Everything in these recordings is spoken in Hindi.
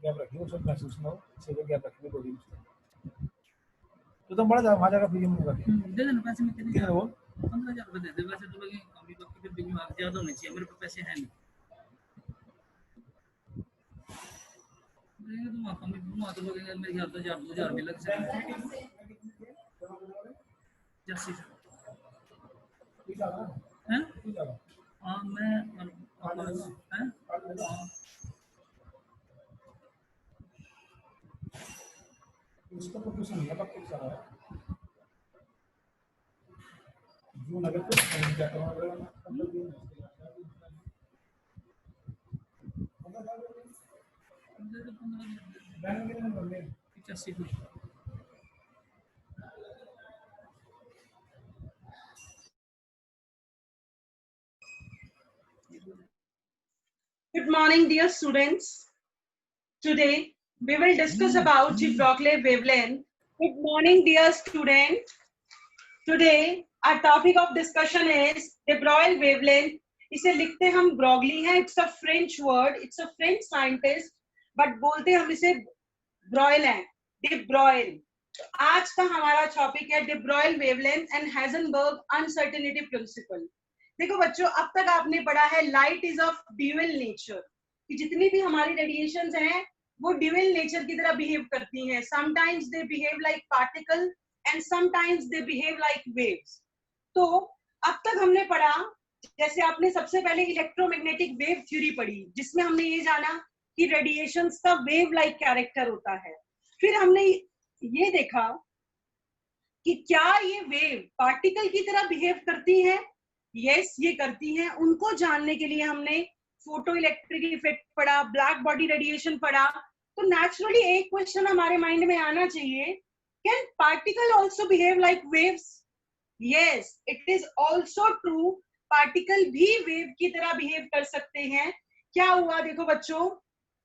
गैप रखिए, उसमें महसूस ना हो, सेव गैप रखिए कोई भी। तो तुम बड़ा वहाँ जाकर फ्री में रखिए। दे देना पैसे में कितने कितने वो 15,000 रुपए दे दे। वैसे तो लगे कमी बाकी फिर बिजली ज्यादा होनी चाहिए, मेरे पास पैसे हैं नहीं। तो वहाँ कमी वहाँ तो लगेगा मेरे ख्याल से 1,000-2,000 भी लग सकते हैं। 80 हैं? हाँ मैं हैं? उसका तो कुछ नहीं है, कब तक चला है जून अगर कुछ क्या करो 85 Good morning, dear students. Today we will discuss about the Broglie wavelength. Good morning, dear student. Today our topic of discussion is de Broglie wavelength. इसे लिखते हम Broglie है. It's a French word. It's a French scientist. But बोलते हम इसे Broglie है. De Broglie. तो आज का हमारा टॉपिक है de Broglie wavelength and Heisenberg uncertainty principle. देखो बच्चों, अब तक आपने पढ़ा है light is of dual nature, कि जितनी भी हमारी रेडिएशंस हैं वो ड्यूअल नेचर की तरह बिहेव करती हैं. Sometimes they behave like particle and sometimes they behave like waves. तो अब तक हमने पढ़ा, जैसे आपने सबसे पहले इलेक्ट्रोमैग्नेटिक वेव थ्योरी पढ़ी, जिसमें हमने ये जाना कि रेडिएशंस का वेव लाइक कैरेक्टर होता है. फिर हमने ये देखा कि क्या ये वेव पार्टिकल की तरह बिहेव करती हैं. यस, ये करती हैं. उनको जानने के लिए हमने फोटो इलेक्ट्रिक इफेक्ट पढ़ा, ब्लैक बॉडी रेडिएशन पढ़ा. तो नेचुरली एक क्वेश्चन हमारे माइंड में आना चाहिए, can particle also behave like waves? Yes, it is also true. Particle भी वेव की तरह बिहेव कर सकते हैं. क्या हुआ देखो बच्चों,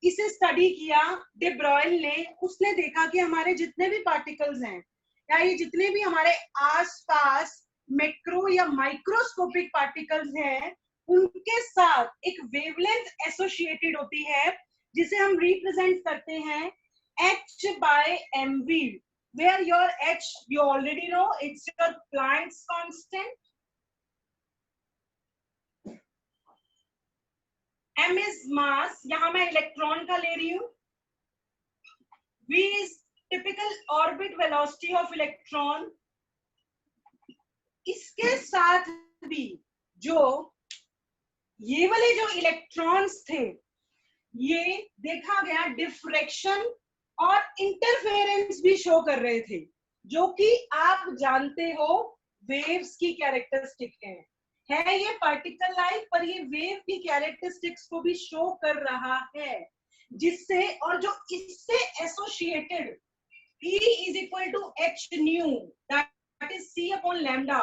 इसे स्टडी किया डे ब्रॉयल ने. उसने देखा कि हमारे जितने भी पार्टिकल्स हैं या ये जितने भी हमारे आसपास मैक्रो या माइक्रोस्कोपिक पार्टिकल्स हैं, उनके साथ एक वेवलेंथ एसोसिएटेड होती है, जिसे हम रिप्रेजेंट करते हैं h by mv, where your h you already know, it's your Planck's constant. m is mass, यहां मैं इलेक्ट्रॉन का ले रही हूं. v is typical orbit velocity of electron. इसके साथ भी जो ये वाले जो इलेक्ट्रॉन्स थे, ये देखा गया डिफ्रैक्शन और इंटरफेरेंस भी शो कर रहे थे, जो कि आप जानते हो वेव्स की कैरेक्टरिस्टिक है ये पार्टिकल लाइक, पर ये वेव की कैरेक्टरिस्टिक्स को भी शो कर रहा है, जिससे और जो इससे associated E is equal to h nu, that is c upon lambda.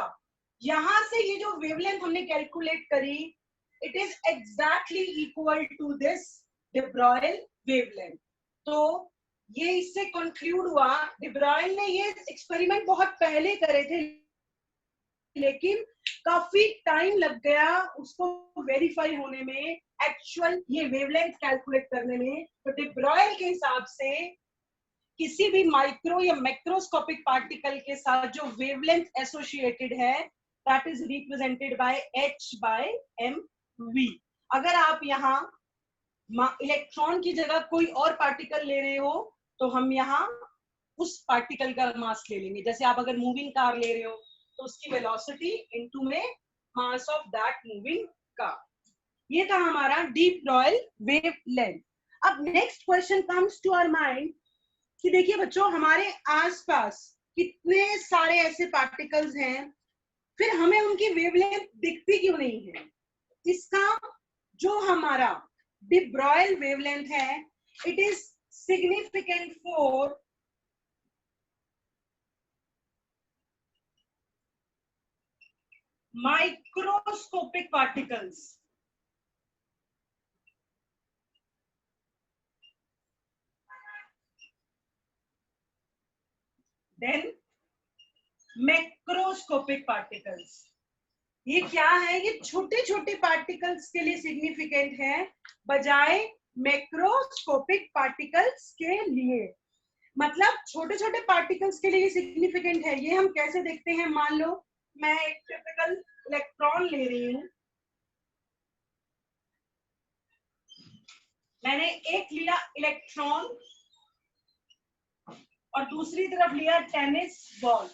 यहां से ये जो वेवलेंथ हमने कैलकुलेट करी, it is exactly equal to this de Broglie wavelength. तो ये इससे कंक्लूड हुआ. de Broglie ने ये एक्सपेरिमेंट बहुत पहले करे थे, लेकिन काफी टाइम लग गया उसको वेरीफाई होने में, एक्चुअल ये वेवलेंथ कैलकुलेट करने में. तो de Broglie के हिसाब से किसी भी माइक्रो या मैक्रोस्कोपिक पार्टिकल के साथ जो वेवलेंथ एसोसिएटेड है, that is represented by h by mv. अगर आप यहाँ इलेक्ट्रॉन की जगह कोई और पार्टिकल ले रहे हो, तो हम यहाँ उस पार्टिकल का मास ले लेंगे. जैसे आप अगर मूविंग कार ले रहे हो, तो उसकी वेलोसिटी इनटू में mass of that moving car. ये था हमारा de Broglie wavelength. अब next question comes to our mind कि देखिए बच्चों, हमारे आसपास कितने सारे ऐसे पार्टिकल्स हैं, फिर हमें उनकी वेवलेंथ दिखती क्यों नहीं है? इसका जो हमारा de Broglie wavelength है, it is significant for microscopic particles. Then macroscopic particles. ये क्या है? ये छोटे छोटे पार्टिकल्स के लिए सिग्निफिकेंट है, बजाय मैक्रोस्कोपिक पार्टिकल्स के लिए, मतलब छोटे छोटे पार्टिकल्स के लिए सिग्निफिकेंट है। ये हम कैसे देखते हैं, मान लो मैं एक टिपिकल इलेक्ट्रॉन ले रही हूं, मैंने एक लिया इलेक्ट्रॉन और दूसरी तरफ लिया टेनिस बॉल।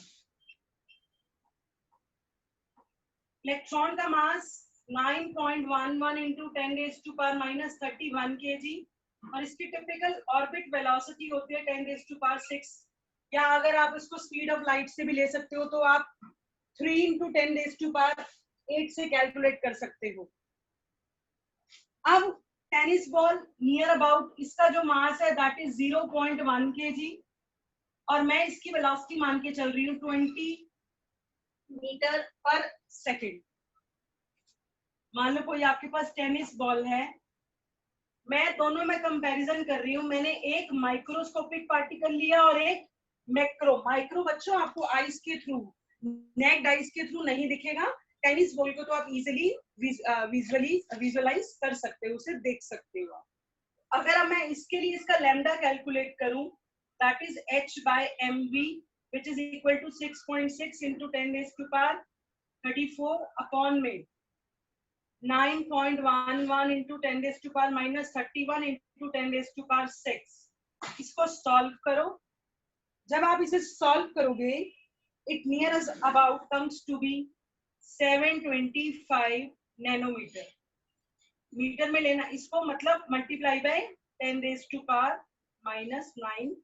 इलेक्ट्रॉन का मास 9.11 इंटू 10⁻⁻31 kg और इसकी टिपिकल ऑर्बिट वेलोसिटी होती है 10⁻6, या अगर आप इसको स्पीड ऑफ लाइट से भी ले सकते हो तो आप 3 इंटू 10⁸ से कैलकुलेट कर सकते हो। अब टेनिस बॉल नियर अबाउट, इसका जो मास है दैट इज 0.1 kg और मैं इसकी वेलोसिटी मान के चल रही हूँ 20 मीटर पर सेकेंड। मान लो कोई आपके पास टेनिस बॉल है, मैं दोनों में कंपैरिजन कर रही हूँ। मैंने एक माइक्रोस्कोपिक पार्टिकल लिया और एक माइक्रो बच्चों आपको आइस के थ्रू, नेक्ड आइस के थ्रू नहीं दिखेगा। टेनिस बॉल को तो आप इजिली विजुअलाइज कर सकते हो, उसे देख सकते हो। अगर मैं इसके लिए इसका लैम्डा कैलकुलेट करूं, that is h/mv which is equal to 6.6 into 10⁻34 upon में 9.11 into 10⁻⁻31 into 10⁻6। इसको सॉल्व करो। जब आप इसे सॉल्व करोगे, it near about comes to be 725 nanometre. Metre में लेना इसको, मतलब मल्टीप्लाई बाय 10⁻⁻9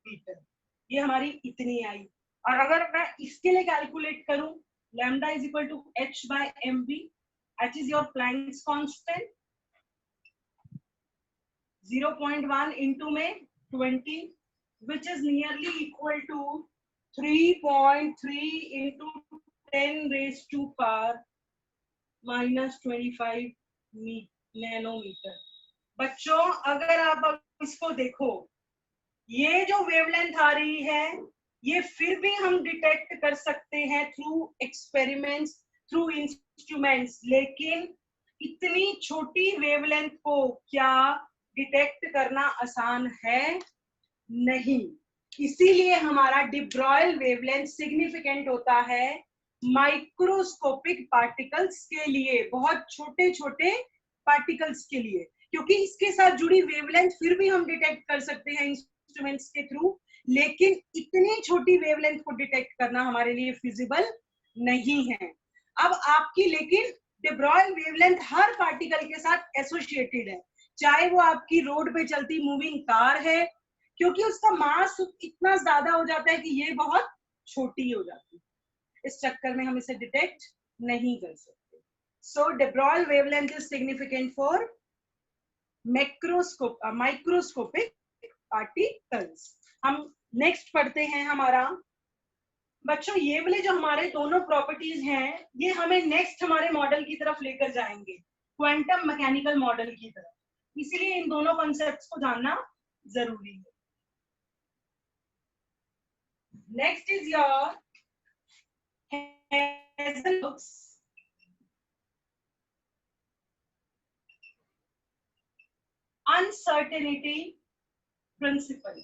मीटर, ये हमारी इतनी आई। और अगर मैं इसके लिए कैलकुलेट करूं, lambda is equal to h/mv, h is your Planck's constant, 0.1 into में 20 which is nearly equal to 3.3 into 10⁻⁻25 nanometre. बच्चों अगर आप इसको देखो, ये जो वेवलेंथ आ रही है ये फिर भी हम डिटेक्ट कर सकते हैं थ्रू एक्सपेरिमेंट्स, थ्रू इंस्ट्रूमेंट्स, लेकिन इतनी छोटी वेवलेंथ को क्या डिटेक्ट करना आसान है? नहीं। इसीलिए हमारा डी ब्रॉयल वेवलेंथ सिग्निफिकेंट होता है माइक्रोस्कोपिक पार्टिकल्स के लिए, बहुत छोटे छोटे पार्टिकल्स के लिए, क्योंकि इसके साथ जुड़ी वेवलेंथ फिर भी हम डिटेक्ट कर सकते हैं इंस्ट्रूमेंट्स के थ्रू, लेकिन इतनी छोटी वेवलेंथ को डिटेक्ट करना हमारे लिए फिजिबल नहीं है। अब आपकी लेकिन डी ब्रॉयल वेवलेंथ हर पार्टिकल के साथ एसोसिएटेड है, चाहे वो आपकी रोड पे चलती मूविंग कार है, क्योंकि उसका मास इतना ज्यादा हो जाता है कि ये बहुत छोटी हो जाती है, इस चक्कर में हम इसे डिटेक्ट नहीं कर सकते। So de Broglie wavelength is significant for microscopic particles. हम नेक्स्ट पढ़ते हैं हमारा, बच्चों ये वाले जो हमारे दोनों प्रॉपर्टीज हैं ये हमें नेक्स्ट हमारे मॉडल की तरफ लेकर जाएंगे, क्वांटम मैकेनिकल मॉडल की तरफ, इसीलिए इन दोनों कॉन्सेप्ट्स को जानना जरूरी है। Next is your Hazelhoff's uncertainty principle.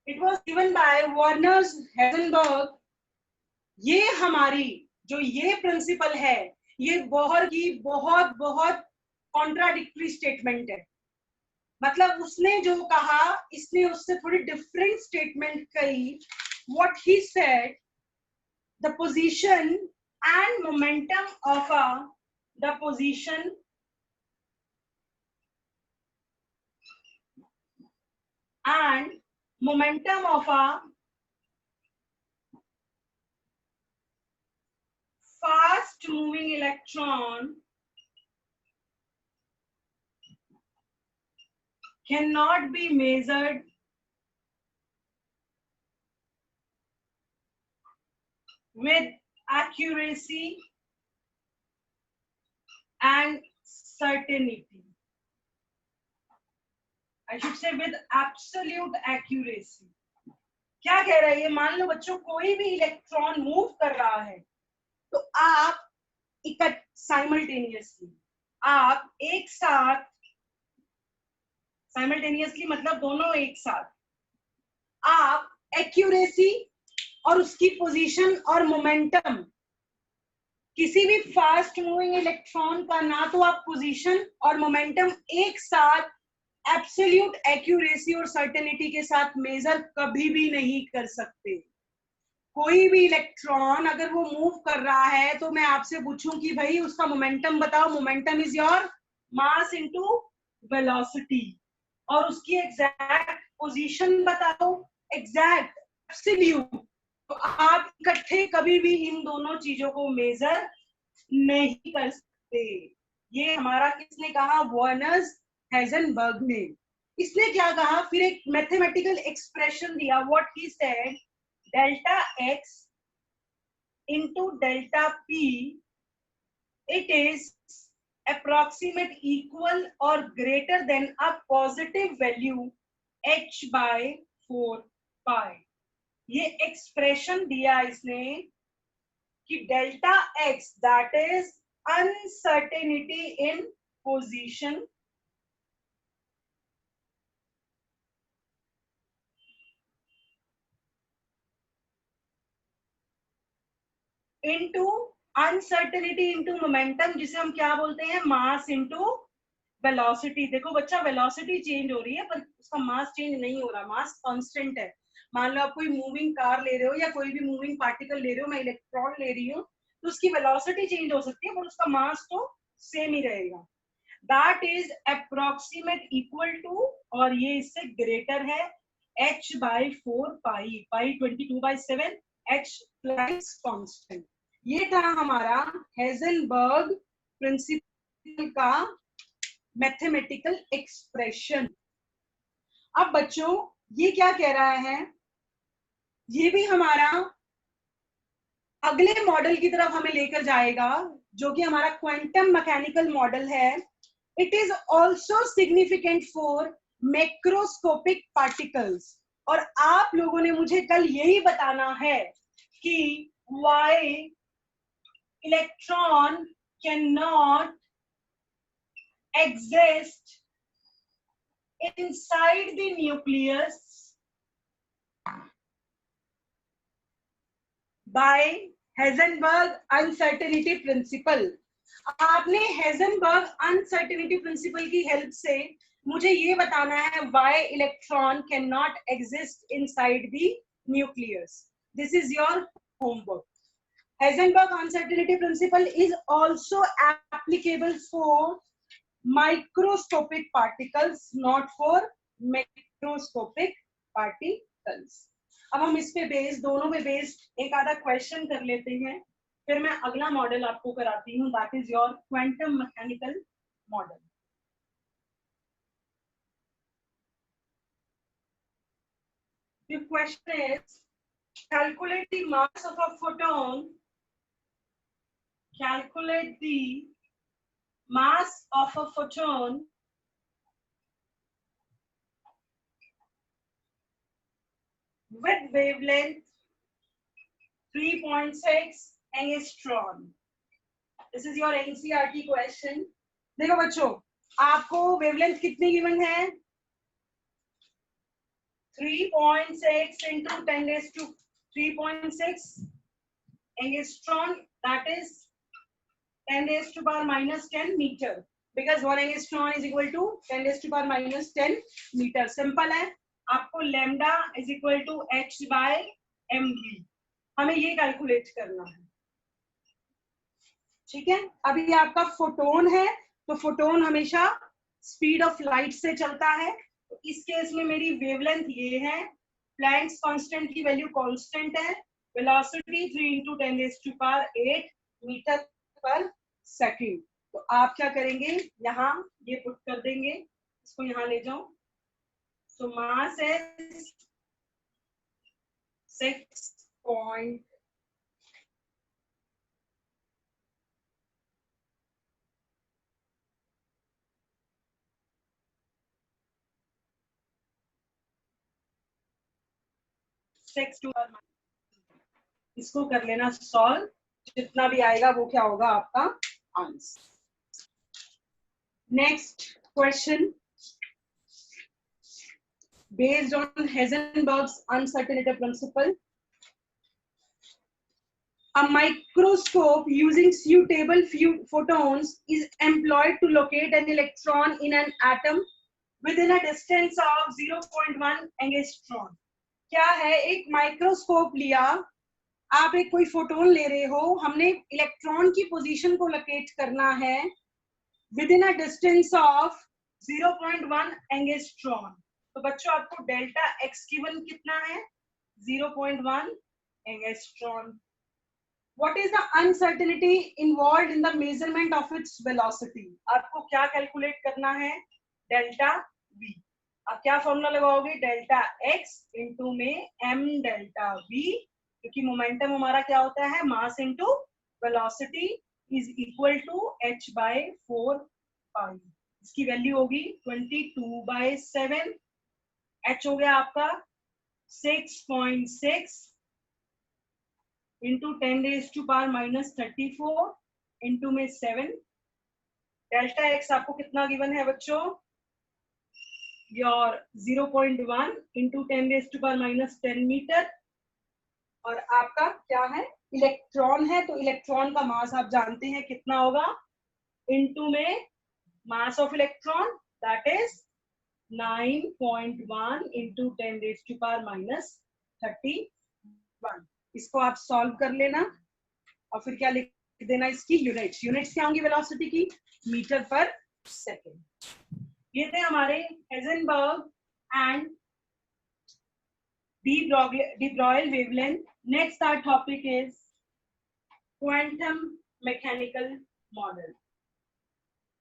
It was given by Werner Heisenberg. ये हमारी जो ये प्रिंसिपल है ये बहुत कॉन्ट्राडिक्टरी स्टेटमेंट है, मतलब उसने जो कहा इसने उससे थोड़ी डिफरेंट स्टेटमेंट कही। What he said, the position and momentum of the position and momentum of a fast moving electron cannot be measured with accuracy and certainty. I should say with absolute accuracy क्या कह रहा है ये? मान लो बच्चों कोई भी इलेक्ट्रॉन मूव कर रहा है तो आप साइमल्टेनियसली आप एक साथ, साइमल्टेनियसली मतलब दोनों एक साथ, आप एक्यूरेसी और उसकी पोजीशन और मोमेंटम, किसी भी फास्ट मूविंग इलेक्ट्रॉन का ना तो आप पोजीशन और मोमेंटम एक साथ एब्सोल्यूट एक्यूरेसी और सर्टेनिटी के साथ मेजर कभी भी नहीं कर सकते। कोई भी इलेक्ट्रॉन अगर वो मूव कर रहा है तो मैं आपसे पूछूं कि भाई उसका मोमेंटम बताओ, momentum is your mass into velocity, और उसकी एग्जैक्ट पोजीशन बताओ, एग्जैक्ट एब्सोल्यूट। तो आप इकट्ठे कभी भी इन दोनों चीजों को मेजर नहीं कर सकते। ये हमारा किसने कहा? वर्नर्स हेजनबर्ग ने। इसने क्या कहा फिर? एक मैथमेटिकल एक्सप्रेशन दिया, what he said, delta x into delta p, it is approximate equal or greater than a positive value h by 4 pi। ये एक्सप्रेशन दिया इसने कि delta x that is uncertainty in position into uncertainty into momentum, जिसे हम क्या बोलते हैं? Mass into velocity. देखो बच्चा, वेलोसिटी चेंज हो रही है पर उसका मास चेंज नहीं हो रहा, मास कांस्टेंट है। मान लो आप कोई मूविंग कार ले रहे हो या कोई भी मूविंग पार्टिकल ले रहे हो, मैं इलेक्ट्रॉन ले रही हूँ, तो उसकी वेलोसिटी चेंज हो सकती है पर उसका मास तो सेम ही रहेगा। That is approximate equal to, और ये इससे ग्रेटर है, h by 4 pi, pi 22/7, h plus constant. ये था हमारा हेजनबर्ग प्रिंसिपल का मैथमेटिकल एक्सप्रेशन। अब बच्चों ये क्या कह रहा है? ये भी हमारा अगले मॉडल की तरफ हमें लेकर जाएगा जो कि हमारा क्वांटम मैकेनिकल मॉडल है। It is also significant for macroscopic particles. और आप लोगों ने मुझे कल यही बताना है कि why electron can not exist inside the nucleus by Heisenberg uncertainty principle। आपने हेजनबर्ग अनसर्टेनिटी प्रिंसिपल की हेल्प से मुझे ये बताना है why electron cannot exist inside the nucleus। This is your homework। Heisenberg uncertainty principle is also applicable for microscopic particles, not for macroscopic particles। अब हम इस पे बेस्ड, दोनों पे बेस्ड एक आधा क्वेश्चन कर लेते हैं, फिर मैं अगला मॉडल आपको कराती हूँ, that is your quantum mechanical model. The question is, calculate the mass of a photon, calculate the mass of a photon with wavelength 3.6 angstrom। This is your NCERT question। देखो बच्चों, आपको वेवलेंथ कितनी गिवन है? 3.6 into 10 raised to 3.6 angstrom, that is 10 raised to power minus 10 meter, because 1 angstrom is equal to 10 raised to power minus 10 meter। Simple है, आपको lambda is equal to h by mv, हमें ये कैलकुलेट करना है। ठीक है, अभी आपका फोटोन है तो फोटोन हमेशा स्पीड ऑफ लाइट से चलता है, तो इस केस में मेरी वेवलेंथ ये है, प्लैंक्स कांस्टेंट की वैल्यू कांस्टेंट है, वेलोसिटी 3 into 10⁸ मीटर पर सेकंड। तो आप क्या करेंगे, यहाँ ये पुट कर देंगे, इसको यहाँ ले जाओ। सो मास है 6. 6 2 इसको कर लेना सॉल्व, जितना भी आएगा वो क्या होगा आपका answer. Next question, based on Heisenberg's uncertainty principle, a microscope using suitable photons is employed to locate an electron in an atom within a distance of 0.1 angstrom. क्या है, एक माइक्रोस्कोप लिया, आप एक कोई फोटोन ले रहे हो, हमने इलेक्ट्रॉन की पोजीशन को लोकेट करना है within a distance of 0.1 angstrom. तो बच्चों आपको डेल्टा एक्स गिवन कितना है, 0.1 angstrom. What is the uncertainty involved in the measurement of its velocity? आपको क्या कैलकुलेट करना है, डेल्टा v। आप क्या फॉर्मूला लगाओगे, डेल्टा x इंटू में m डेल्टा v, क्योंकि मोमेंटम हमारा क्या होता है, mass into velocity is equal to h by 4 pi. इसकी वैल्यू होगी 22/7, h हो गया आपका 6.6 इंटू 10⁻⁻34 इंटू में 7। डेल्टा एक्स आपको कितना गिवन है बच्चों, योर 0.1 इंटू 10⁻⁻10 मीटर, और आपका क्या है, इलेक्ट्रॉन है, तो इलेक्ट्रॉन का मास आप जानते हैं कितना होगा, इंटू में mass of electron that is 9.1 into 10⁻⁻31। इसको आप सॉल्व कर लेना और फिर क्या लिख देना, इसकी यूनिट्स। यूनिट्स क्या होंगी वेलोसिटी की, मीटर पर सेकेंड। ये थे हमारे Heisenberg and de Broglie wavelength. Next our topic is quantum mechanical model.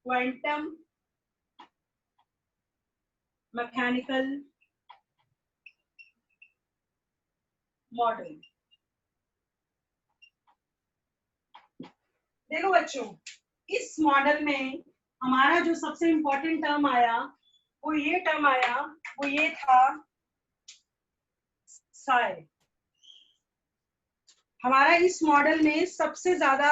Quantum mechanical model. देखो बच्चों, इस मॉडल में हमारा जो सबसे इंपॉर्टेंट टर्म आया वो ये टर्म आया, वो ये था साई। हमारा इस मॉडल में सबसे ज्यादा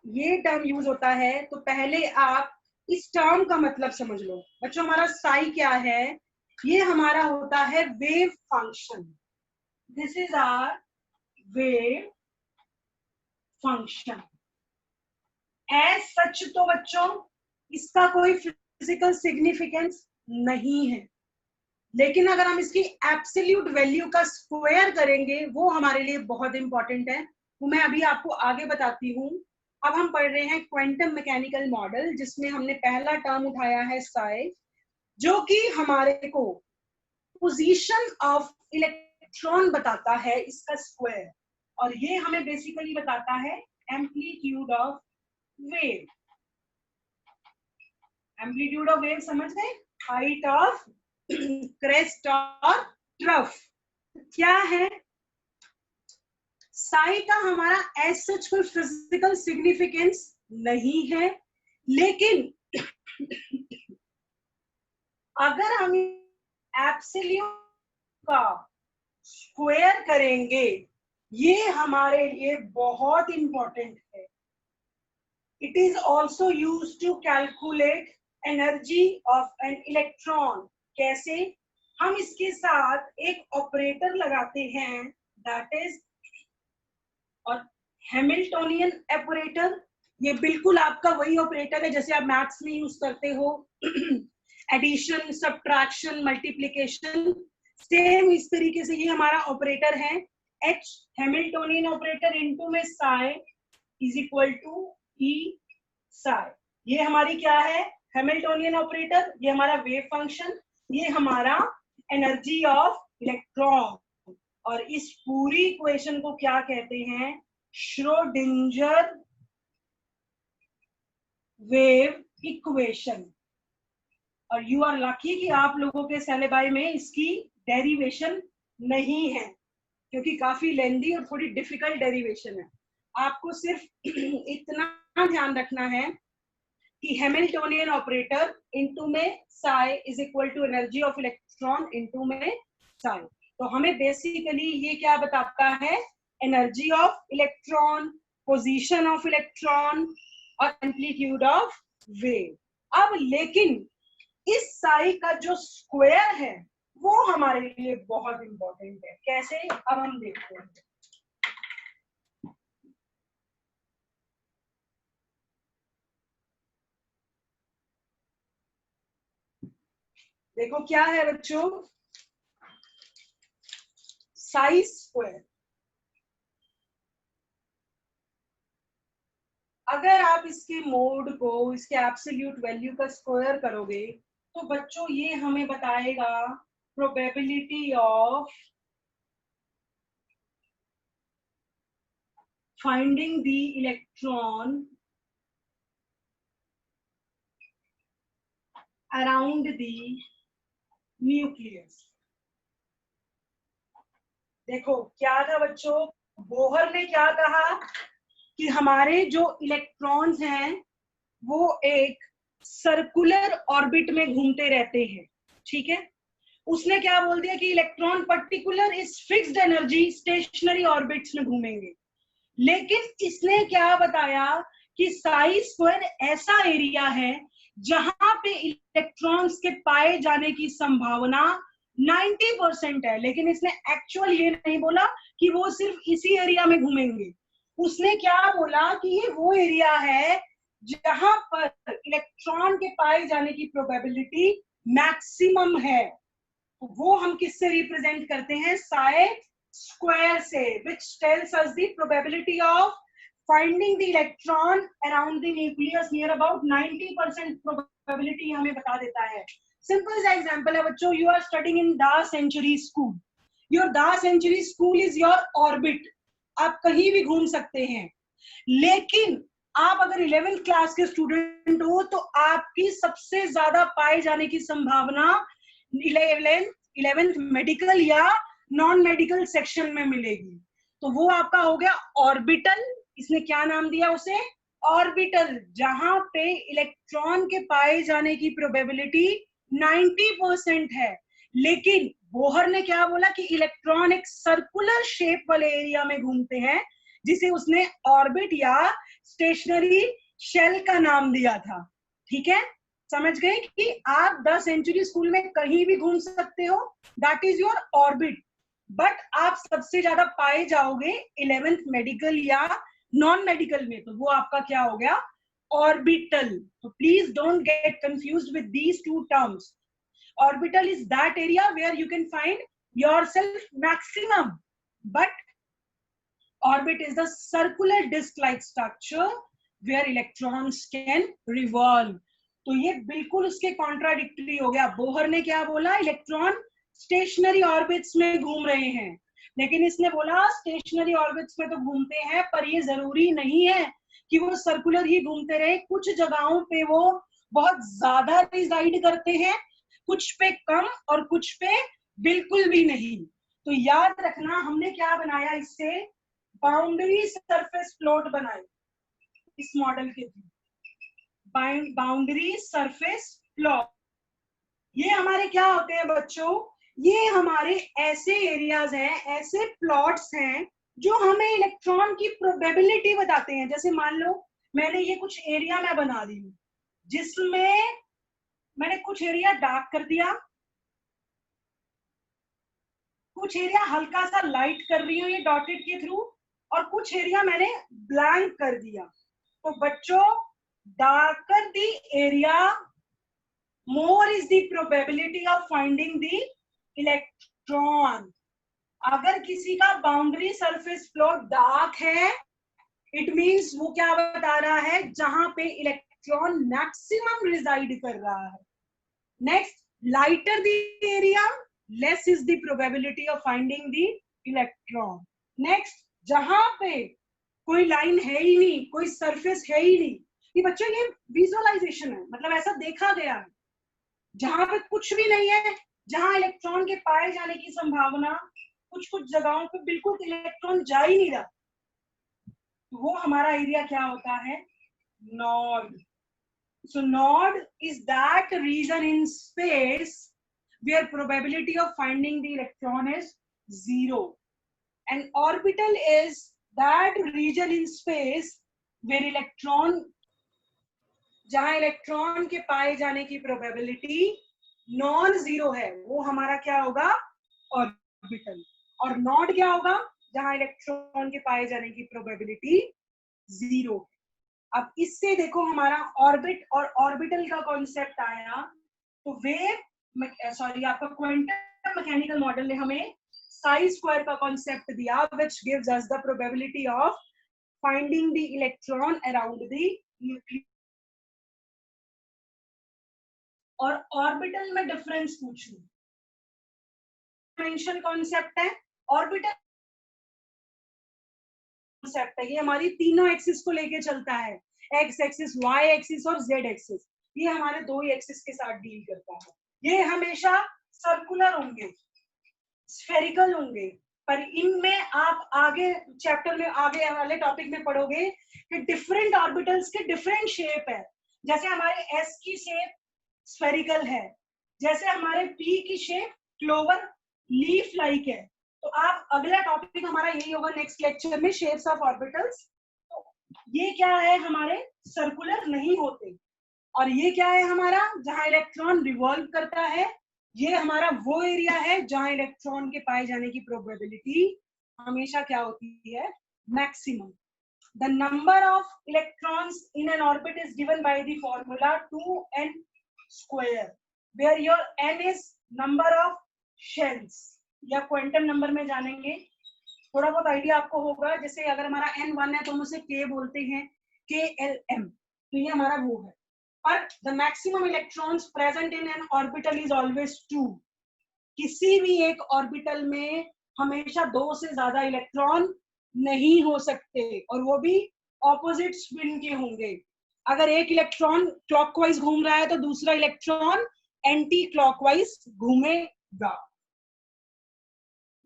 ये टर्म यूज होता है, तो पहले आप इस टर्म का मतलब समझ लो बच्चों। हमारा साई क्या है, ये हमारा होता है wave function. This is our wave function. As such तो बच्चों इसका कोई फिजिकल सिग्निफिकेंस नहीं है, लेकिन अगर हम इसकी एब्सोल्यूट वैल्यू का स्क्वायर करेंगे वो हमारे लिए बहुत इंपॉर्टेंट है, वो मैं अभी आपको आगे बताती हूँ। अब हम पढ़ रहे हैं क्वांटम मैकेनिकल मॉडल, जिसमें हमने पहला टर्म उठाया है साई, जो कि हमारे को पोजीशन ऑफ इलेक्ट्रॉन बताता है, इसका स्क्वायर, और ये हमें बेसिकली बताता है amplitude of wave. Amplitude of wave समझ गए, हाइट ऑफ क्रेस्ट और ट्रफ। क्या है साई का, हमारा एज सच कोई फिजिकल सिग्निफिकेंस नहीं है, लेकिन अगर हम एब्सोल्यूट का स्क्वायर करेंगे, ये हमारे लिए बहुत इंपॉर्टेंट है। It is also used to calculate energy of an electron. कैसे, हम इसके साथ एक ऑपरेटर लगाते हैं, that is our Hamiltonian operator. ये बिल्कुल आपका वही ऑपरेटर है जैसे आप मैथ्स में यूज करते हो, एडिशन, सब्ट्रैक्शन, मल्टीप्लिकेशन, सेम इस तरीके से ये हमारा ऑपरेटर है। एच हैमिल्टोनियन ऑपरेटर इनटू में साई इज इक्वल टू ई साई। ये हमारी क्या है, हैमिल्टोनियन ऑपरेटर, ये हमारा वेव फंक्शन, ये हमारा एनर्जी ऑफ इलेक्ट्रॉन। और इस पूरी इक्वेशन को क्या कहते हैं, श्रोडिंगर वेव इक्वेशन। और यू आर लकी कि आप लोगों के सिलेबस में इसकी डेरिवेशन नहीं है, क्योंकि काफी लेंदी और थोड़ी डिफिकल्ट डेरिवेशन है। आपको सिर्फ इतना ध्यान रखना है कि हैमिल्टोनियन ऑपरेटर इनटू में psi is equal to energy of electron into में साई। तो हमें बेसिकली ये क्या बताता है, energy of electron, position of electron और एम्पलीट्यूड ऑफ वेव। अब लेकिन इस साई का जो स्क्वायर है वो हमारे लिए बहुत इंपॉर्टेंट है। कैसे, अब हम देखते हैं। देखो क्या है बच्चों, साई स्क्वायर। अगर आप इसके मोड को, इसके एब्सोल्यूट वैल्यू का स्क्वायर करोगे तो बच्चों ये हमें बताएगा probability of finding the electron around the nucleus. देखो क्या था बच्चों, बोहर ने क्या कहा कि हमारे जो इलेक्ट्रॉन्स हैं वो एक सर्कुलर ऑर्बिट में घूमते रहते हैं, ठीक है। उसने क्या बोल दिया कि इलेक्ट्रॉन पर्टिकुलर इस फिक्स्ड एनर्जी स्टेशनरी ऑर्बिट्स में घूमेंगे। लेकिन इसने क्या बताया कि साई स्क्वायर ऐसा एरिया है जहां पे इलेक्ट्रॉन्स के पाए जाने की संभावना 90% है। लेकिन इसने एक्चुअल ये नहीं बोला कि वो सिर्फ इसी एरिया में घूमेंगे। उसने क्या बोला कि ये वो एरिया है जहां पर इलेक्ट्रॉन के पाए जाने की प्रोबेबिलिटी मैक्सिमम है। तो वो हम किससे रिप्रेजेंट करते हैं, साई स्क्वायर से, which tells us the probability of finding the electron around the nucleus near about 90% probability हमें बता देता है। सिंपल सा एग्जांपल है बच्चों, you are studying in Da Century School. Your Da Century School is your orbit. आप कहीं भी घूम सकते हैं। लेकिन आप अगर 11th क्लास के स्टूडेंट हो तो आपकी सबसे ज्यादा पाए जाने की संभावना 11th मेडिकल या नॉन मेडिकल सेक्शन में मिलेगी। तो वो आपका हो गया ऑर्बिटल। इसने क्या नाम दिया उसे, ऑर्बिटल, जहां पे इलेक्ट्रॉन के पाए जाने की प्रोबेबिलिटी 90% है। लेकिन बोहर ने क्या बोला कि इलेक्ट्रॉन एक सर्कुलर शेप वाले एरिया में घूमते हैं, जिसे उसने ऑर्बिट या स्टेशनरी शेल का नाम दिया था। ठीक है, समझ गए कि आप 10 सेंचुरी स्कूल में कहीं भी घूम सकते हो, that is your orbit. But आप सबसे ज्यादा पाए जाओगे 11th मेडिकल या नॉन मेडिकल में, तो वो आपका क्या हो गया, ऑर्बिटल। तो please don't get confused with these two terms. Orbital is that area where you can find yourself maximum, but orbit is the circular disc-like structure where electrons can revolve. तो ये बिल्कुल उसके कॉन्ट्राडिक्टरी हो गया। बोहर ने क्या बोला, इलेक्ट्रॉन स्टेशनरी ऑर्बिट्स में घूम रहे हैं, लेकिन इसने बोला स्टेशनरी ऑर्बिट्स में तो घूमते हैं पर ये जरूरी नहीं है कि वो सर्कुलर ही घूमते रहे। कुछ जगहों पे वो बहुत ज्यादा रिजाइड करते हैं, कुछ पे कम और कुछ पे बिल्कुल भी नहीं। तो याद रखना हमने क्या बनाया, इससे बाउंड्री सरफेस प्लॉट बनाई इस मॉडल के थ्रू, बाउंड्री सरफेस प्लॉट। ये हमारे क्या होते हैं बच्चों, ये हमारे ऐसे एरियाज हैं, ऐसे प्लॉट्स हैं जो हमें इलेक्ट्रॉन की प्रोबेबिलिटी बताते हैं। जैसे मान लो मैंने ये कुछ एरिया मैं बना दी हूँ, जिसमें मैंने कुछ एरिया डार्क कर दिया, कुछ एरिया हल्का सा लाइट कर रही हूँ ये डॉटेड के थ्रू, और कुछ एरिया मैंने ब्लैंक कर दिया। तो बच्चों darker the area more is the probability of finding the electron. अगर किसी का बाउंड्री सरफेस प्लॉट डार्क है, इट मींस वो क्या बता रहा है, जहां पे इलेक्ट्रॉन मैक्सिमम रिजाइड कर रहा है। Next, lighter the area less is the probability of finding the electron. Next, जहां पे कोई लाइन है ही नहीं, कोई सरफेस है ही नहीं, ये बच्चों ये विजुअलाइजेशन है, मतलब ऐसा देखा गया है। जहां पे कुछ भी नहीं है, जहां इलेक्ट्रॉन के पाए जाने की संभावना, कुछ जगहों पे बिल्कुल इलेक्ट्रॉन जा ही नहीं रहा, तो वो हमारा एरिया क्या होता है, node. So node is that region in space where probability of finding the electron is zero. And orbital is that region in space where electron, जहां इलेक्ट्रॉन के पाए जाने की प्रोबेबिलिटी नॉन जीरो है, वो हमारा क्या होगा? ऑर्बिटल. और नॉट क्या होगा? जहां इलेक्ट्रॉन के पाए जाने की प्रोबेबिलिटी जीरो. अब इससे देखो हमारा ऑर्बिट और ऑर्बिटल का कॉन्सेप्ट आया. तो वेव, सॉरी, आपका क्वांटम मैकेनिकल मॉडल ने हमें साई स्क्वायर का कॉन्सेप्ट दिया, which gives us the probability of finding the electron around the nucleus. और ऑर्बिटल में डिफरेंस पूछूं, डायमेंशन कॉन्सेप्ट है, ऑर्बिटल कॉन्सेप्ट है. ये हमारी तीनों एक्सिस को लेके चलता है, एक्स एक्सिस, वाई एक्सिस और जेड एक्सिस. ये हमारे दो ही एक्सिस के साथ डील करता है. ये हमेशा सर्कुलर होंगे, स्फेरिकल होंगे, पर इनमें आप आगे चैप्टर में, आगे वाले टॉपिक में पढ़ोगे कि डिफरेंट ऑर्बिटल्स के डिफरेंट शेप है. जैसे हमारे एस की शेप स्फेरिकल है, जैसे हमारे पी की शेप क्लोवर लीफ लाइक है. तो आप, अगला टॉपिक हमारा यही होगा नेक्स्ट लेक्चर में, शेप्स ऑफ ऑर्बिटल्स. तो ये क्या है? हमारे सर्कुलर नहीं होते. और ये क्या है हमारा? जहां इलेक्ट्रॉन रिवॉल्व करता है, ये हमारा वो एरिया है जहां इलेक्ट्रॉन के पाए जाने की प्रोबेबिलिटी हमेशा क्या होती है? Maximum. The number of electrons in an orbit is given by the formula 2n square, where your n is number of shells. या क्वांटम नंबर में जानेंगे, थोड़ा बहुत आइडिया आपको होगा. जैसे अगर हमारा n 1 है तो हम उसे k बोलते हैं, KLM. तो ये हमारा वो है. But the maximum electrons present in an orbital is always 2. किसी भी एक ऑर्बिटल में हमेशा 2 से ज्यादा इलेक्ट्रॉन नहीं हो सकते, और वो भी ऑपोजिट स्पिन के होंगे. अगर एक इलेक्ट्रॉन क्लॉकवाइज घूम रहा है तो दूसरा इलेक्ट्रॉन एंटी क्लॉकवाइज घूमेगा.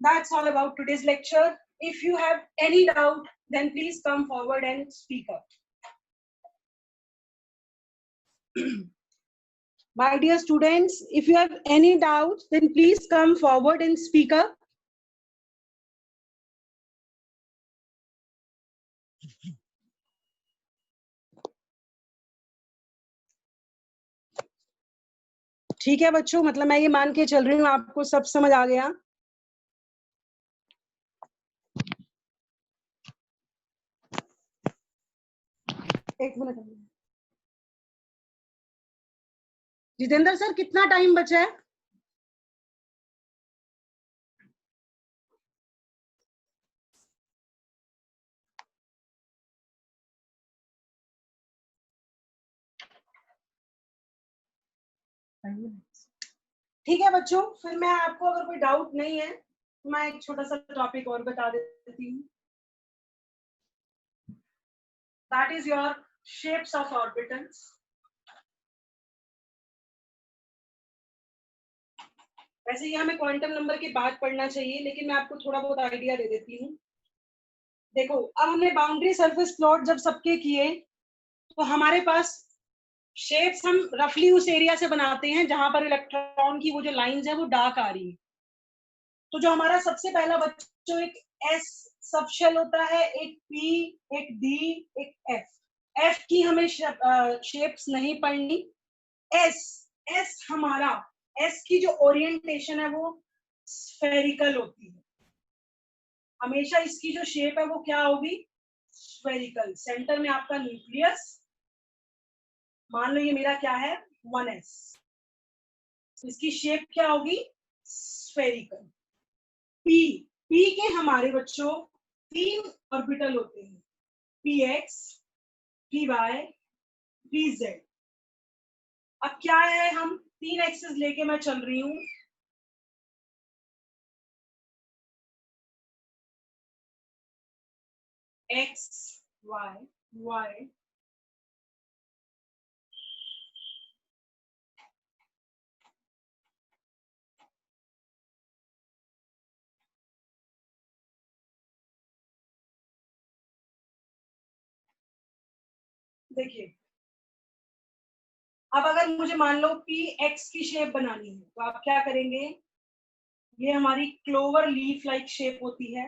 That's all about today's lecture. If you have any doubt, then please come forward and speak up. My dear students, if you have any doubts, then please come forward and speak up. ठीक है बच्चों, मतलब मैं ये मान के चल रही हूँ आपको सब समझ आ गया. एक मिनट. जितेंद्र सर, कितना टाइम बचा है? ठीक है बच्चों, फिर मैं आपको, अगर कोई डाउट नहीं है तो मैं एक छोटा सा टॉपिक और बता देती हूँ. That is your shapes of orbitals. वैसे ये हमें क्वांटम नंबर के बाद पढ़ना चाहिए, लेकिन मैं आपको थोड़ा बहुत आइडिया दे देती हूँ. देखो, अब हमने बाउंड्री सरफेस प्लॉट जब सबके किए तो हमारे पास शेप्स हम रफली उस एरिया से बनाते हैं जहां पर इलेक्ट्रॉन की वो जो लाइंस है वो डार्क आ रही है. तो जो हमारा सबसे पहला बच्चों एक एस सब शेल होता है, एक पी, एक डी, एक एफ. एफ की हमें शेप्स नहीं पढ़नी. एस, एस हमारा, एस की जो ओरिएंटेशन है वो स्फेरिकल होती है. हमेशा इसकी जो शेप है वो क्या होगी? स्फेरिकल. सेंटर में आपका न्यूक्लियस, मान लो ये मेरा क्या है? 1s. इसकी शेप क्या होगी? स्फेरिकल. पी, पी के हमारे बच्चों 3 ऑर्बिटल होते हैं, px, py, pz. अब क्या है, हम 3 एक्सिस लेके मैं चल रही हूं. x, y, y. देखिए, अब अगर मुझे मान लो पी एक्स की शेप बनानी है तो आप क्या करेंगे? ये हमारी क्लोवर लीफ लाइक शेप होती है,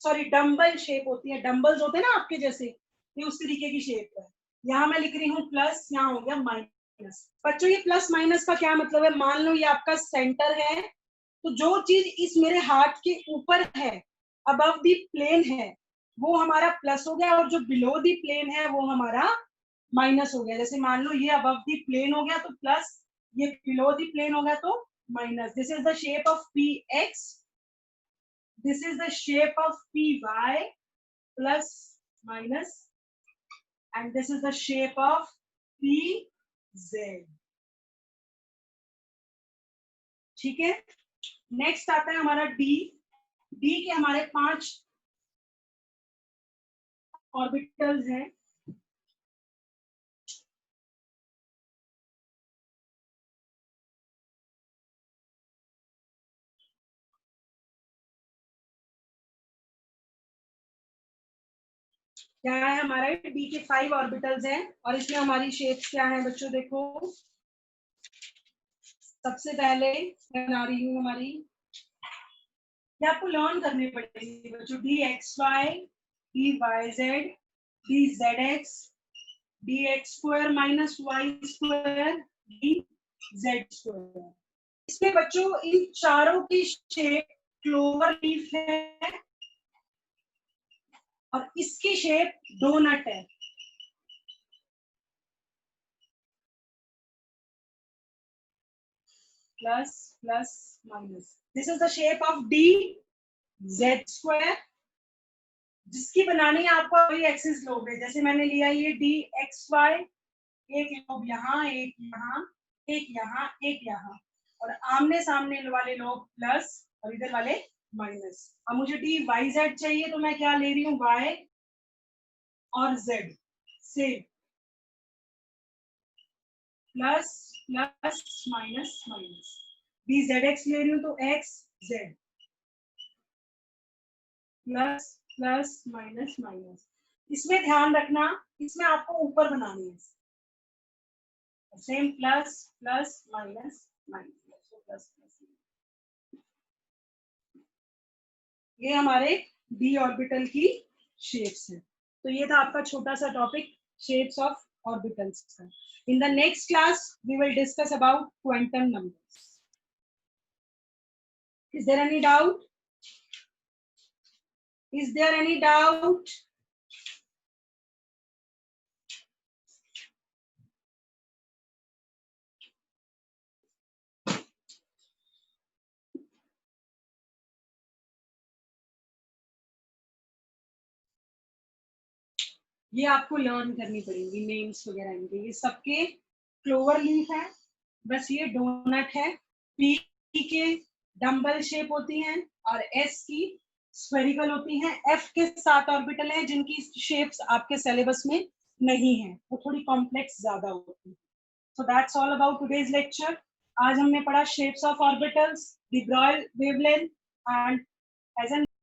सॉरी डम्बल शेप होती है, डम्बल्स होते हैं ना आपके जैसे, ये उस तरीके की शेप है। यहाँ मैं लिख रही हूँ प्लस, यहाँ हो गया माइनस। बच्चों ये प्लस माइनस का क्या मतलब है? मान लो ये आपका सेंटर है, तो जो चीज इस मेरे हाथ के ऊपर है, अबव दी प्लेन है, वो हमारा प्लस हो गया, और जो बिलो दी प्लेन है वो हमारा माइनस हो गया। जैसे मान लो ये अबव दी प्लेन हो गया तो प्लस, ये बिलो दी प्लेन हो गया तो minus. This is the shape of P x, this is the shape of py plus minus, and this is the shape of pz। ठीक है, नेक्स्ट आता है हमारा डी। डी के हमारे 5 ऑर्बिटल्स हैं। क्या है हमारा? डी के 5 ऑर्बिटल्स हैं, और इसमें हमारी शेप्स क्या है बच्चों? देखो, सबसे पहले बना रही हूँ हमारी, ये आपको लर्न करनी पड़ेगी बच्चों, d x y, d y z, d z x, d x square minus y square, d z square. इसमें बच्चों इन चारों की शेप क्लोवर लीफ है, और इसकी शेप डोनट है। Plus plus minus, this is the shape of D z square, जिसकी बनानी आपको वही एक्सिस लोग है। जैसे मैंने लिया ये डी एक्स वाई, एक लोग यहाँ, एक यहाँ, एक यहाँ, एक यहाँ, और आमने सामने वाले लोग प्लस और इधर वाले माइनस। अब मुझे डी वाई जेड चाहिए, तो मैं क्या ले रही हूँ? वाई और जेड से plus plus minus minus. D z x ले रही हूँ तो x Z plus plus minus minus. इसमें ध्यान रखना, इसमें आपको ऊपर बनानी है, same plus plus minus minus plus plus. ये हमारे डी ऑर्बिटल की शेप्स है। तो ये था आपका छोटा सा टॉपिक, शेप्स ऑफ ऑर्बिटल्स का। In the next class we will discuss about quantum numbers. Is there any doubt? Is there any doubt? ये आपको लर्न करनी पड़ेगी नेम्स वगैरह इनके। ये सबके क्लोवर लीफ है, बस ये डोनट है। पी के डम्बल शेप होती हैं, और एस की स्फेरिकल होती हैं। एफ के 7 ऑर्बिटल हैं जिनकी शेप्स आपके सिलेबस में नहीं है, वो थोड़ी कॉम्प्लेक्स ज्यादा होती है। So that's all about today's lecture. आज हमने पढ़ा shapes of orbitals, de Broglie wavelength, and as N